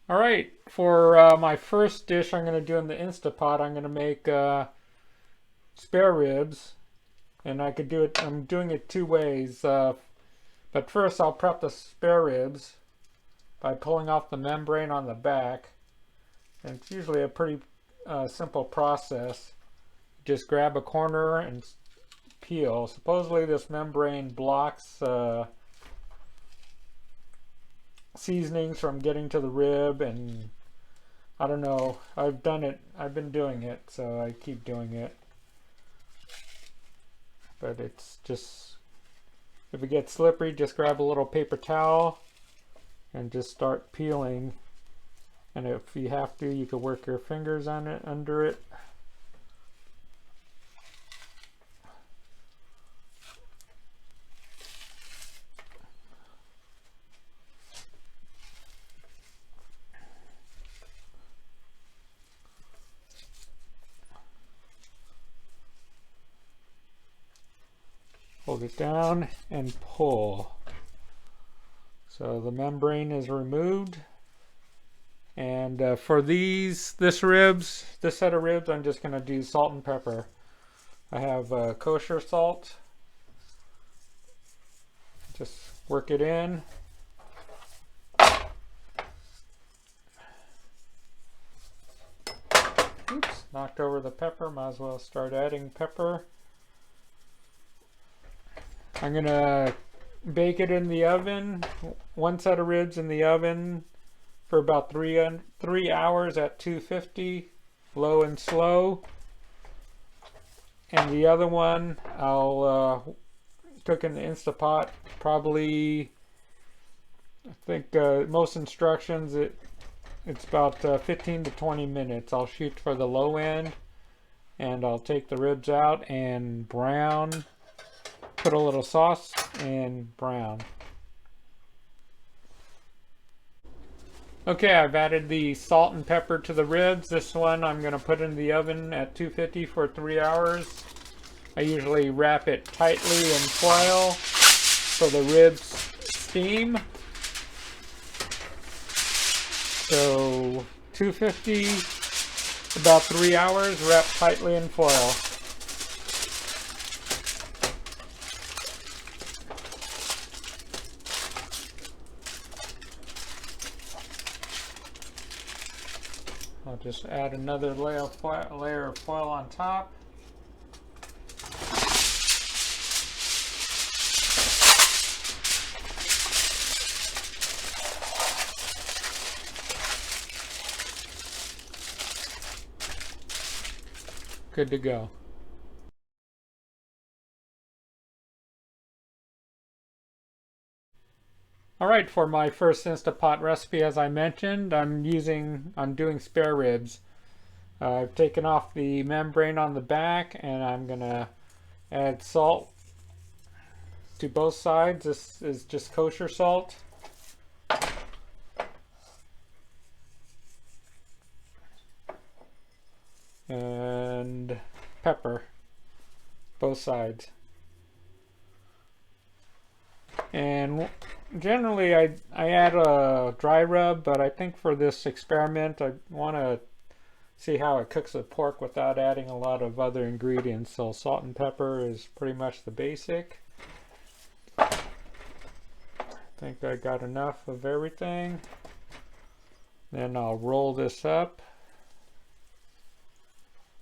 All right, for my first dish I'm going to do in the Instapot, I'm going to make spare ribs, and I could do it. I'm doing it two ways. But first, I'll prep the spare ribs by pulling off the membrane on the back, and it's usually a pretty simple process. Just grab a corner and peel. Supposedly, this membrane blocks seasonings from getting to the rib, and I don't know. I've done it. I've been doing it, so I keep doing it. But it's just, if it gets slippery, just grab a little paper towel and just start peeling. And if you have to, you could work your fingers on it, under it. Hold it down and pull. So the membrane is removed. And for this set of ribs, I'm just going to do salt and pepper. I have kosher salt. Just work it in. Oops, knocked over the pepper. Might as well start adding pepper. I'm going to bake it in the oven. One set of ribs in the oven for about 3 hours at 250, low and slow. And the other one I'll cook in the Instapot. Probably, I think most instructions it's about 15 to 20 minutes. I'll shoot for the low end, and I'll take the ribs out and brown. Put a little sauce and brown. Okay, I've added the salt and pepper to the ribs. This one I'm going to put in the oven at 250 for 3 hours. I usually wrap it tightly in foil so the ribs steam. So 250, about 3 hours, wrapped tightly in foil. I'll just add another layer of foil on top. Good to go. All right, for my first Instapot recipe, as I mentioned, I'm doing spare ribs. I've taken off the membrane on the back, and I'm gonna add salt to both sides. This is just kosher salt. And pepper, both sides. And generally I add a dry rub, but I think for this experiment I want to see how it cooks the pork without adding a lot of other ingredients. So salt and pepper is pretty much the basic. I think I got enough of everything. Then I'll roll this up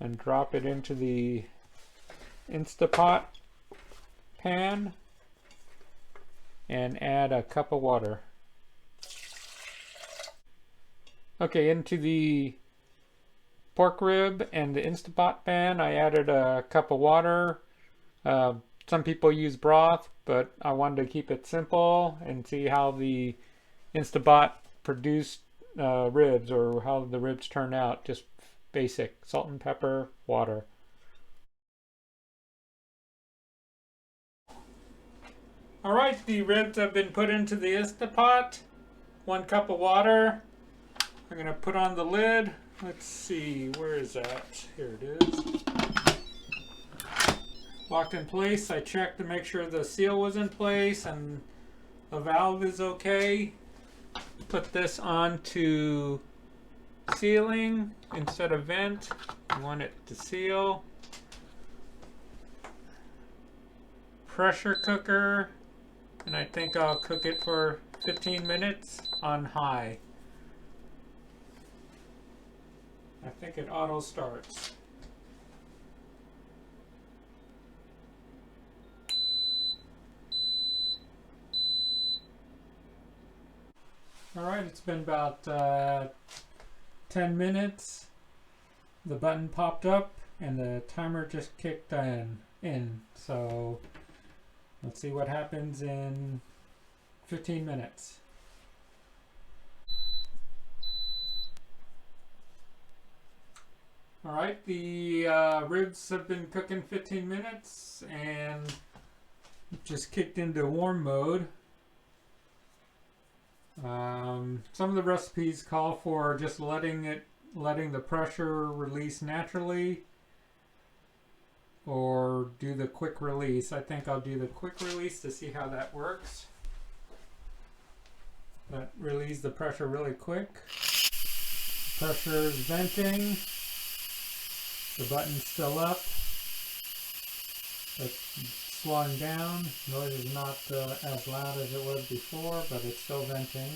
and drop it into the Instapot pan and add a cup of water. Okay, into the pork rib and the Instapot pan, I added a cup of water. Some people use broth, but I wanted to keep it simple and see how the Instapot produced ribs, or how the ribs turn out. Just basic salt and pepper, water. All right, the ribs have been put into the Instapot. 1 cup of water. I'm gonna put on the lid. Let's see, where is that? Here it is. Locked in place. I checked to make sure the seal was in place and the valve is okay. put this onto sealing instead of vent. You want it to seal. Pressure cooker, and I think I'll cook it for 15 minutes on high. I think it auto starts. Alright, it's been about 10 minutes. The button popped up and the timer just kicked in. So let's see what happens in 15 minutes. Alright, the ribs have been cooking 15 minutes and just kicked into warm mode. Some of the recipes call for just letting the pressure release naturally, or do the quick release. I think I'll do the quick release to see how that works. That relieves the pressure really quick. Pressure is venting. The button's still up. It's slowing down. Noise is not as loud as it was before, but it's still venting.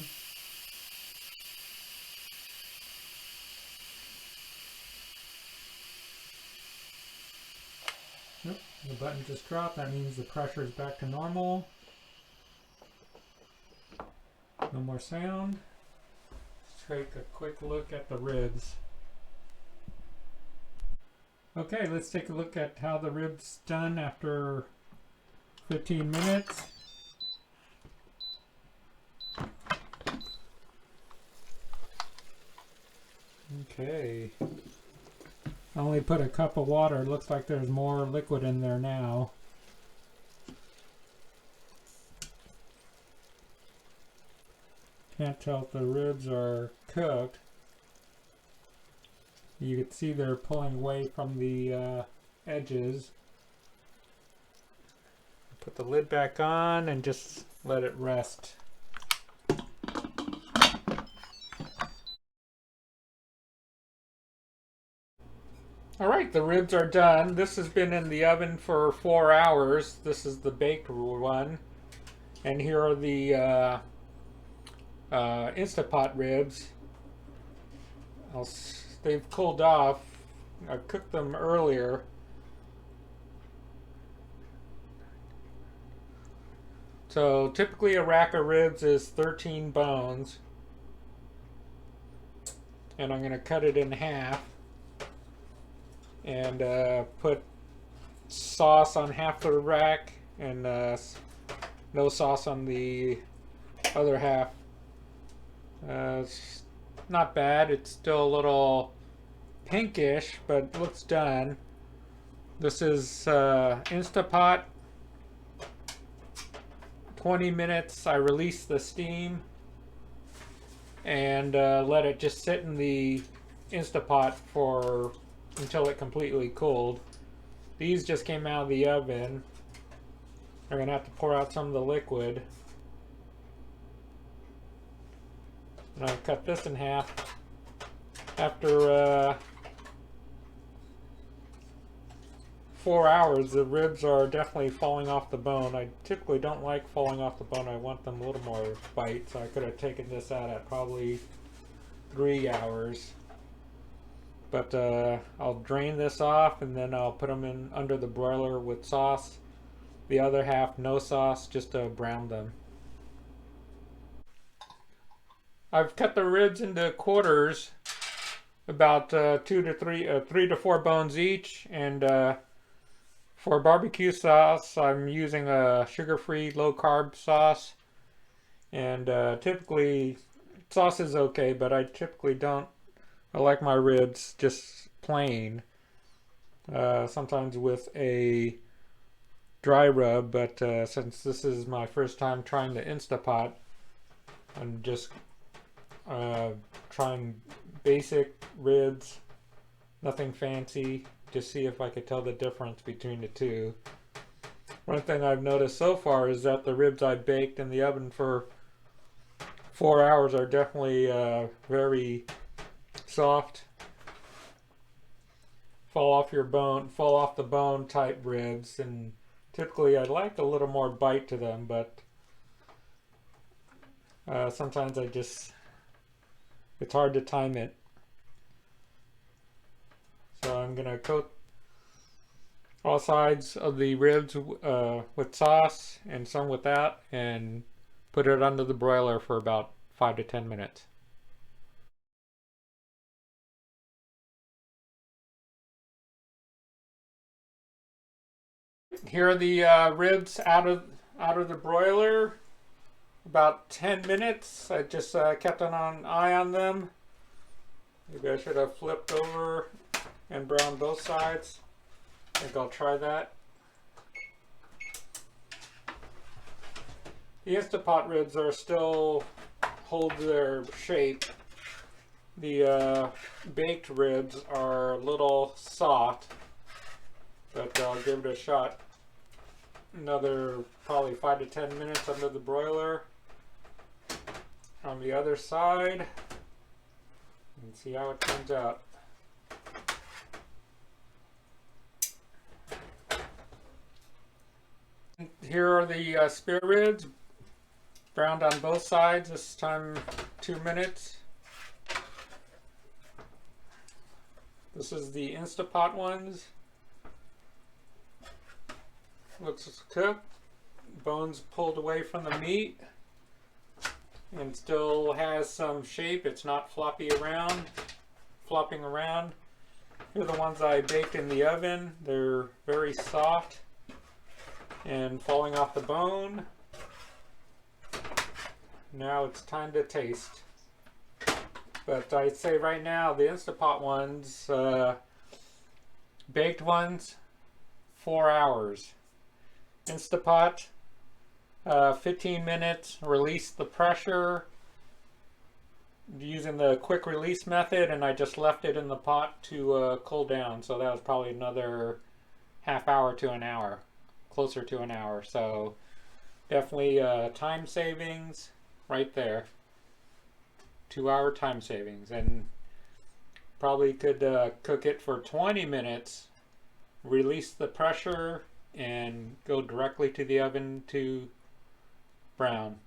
Nope, the button just dropped. That means the pressure is back to normal. No more sound. Let's take a quick look at the ribs. Okay, let's take a look at how the ribs done after 15 minutes. Okay. I only put a cup of water. It looks like there's more liquid in there now. Can't tell if the ribs are cooked. You can see they're pulling away from the edges. Put the lid back on and just let it rest. Alright, the ribs are done. This has been in the oven for 4 hours. This is the baked one. And here are the Instapot ribs. They've cooled off. I cooked them earlier. So typically a rack of ribs is 13 bones. And I'm going to cut it in half. And put sauce on half the rack and no sauce on the other half. It's not bad. It's still a little pinkish, but it looks done. This is Instapot. 20 minutes. I release the steam and let it just sit in the Instapot until it completely cooled. These just came out of the oven. I'm gonna have to pour out some of the liquid. And I'll cut this in half. After 4 hours, the ribs are definitely falling off the bone. I typically don't like falling off the bone. I want them a little more bite, so I could have taken this out at probably 3 hours. But I'll drain this off and then I'll put them in under the broiler with sauce. The other half no sauce, just to brown them. I've cut the ribs into quarters, about 3 to 4 bones each, and for barbecue sauce I'm using a sugar-free low-carb sauce. And typically sauce is okay, but I typically don't. I like my ribs just plain, sometimes with a dry rub, but since this is my first time trying the Instapot, I'm just trying basic ribs, nothing fancy, just see if I could tell the difference between the two. One thing I've noticed so far is that the ribs I baked in the oven for 4 hours are definitely very soft. Fall off the bone type ribs, and typically I'd like a little more bite to them, but sometimes it's hard to time it. So I'm gonna coat all sides of the ribs with sauce and some without, and put it under the broiler for about 5 to 10 minutes. Here are the ribs out of the broiler. About 10 minutes. I just kept an eye on them. Maybe I should have flipped over and browned both sides. I think I'll try that. The Instapot ribs are still hold their shape. The baked ribs are a little soft, but I'll give it a shot. Another probably 5 to 10 minutes under the broiler. On the other side, and see how it turns out. Here are the spare ribs, browned on both sides, this time 2 minutes. This is the Instapot ones. Looks cooked, bones pulled away from the meat, and still has some shape. It's not flopping around. Here are the ones I baked in the oven. They're very soft and falling off the bone. Now it's time to taste. But I'd say right now the Instapot ones, baked ones, 4 hours. Instapot, 15 minutes, release the pressure using the quick release method, and I just left it in the pot to cool down. So that was probably another half hour to an hour, closer to an hour. So definitely time savings right there. 2 hour time savings, and probably could cook it for 20 minutes, release the pressure, and go directly to the oven to brown.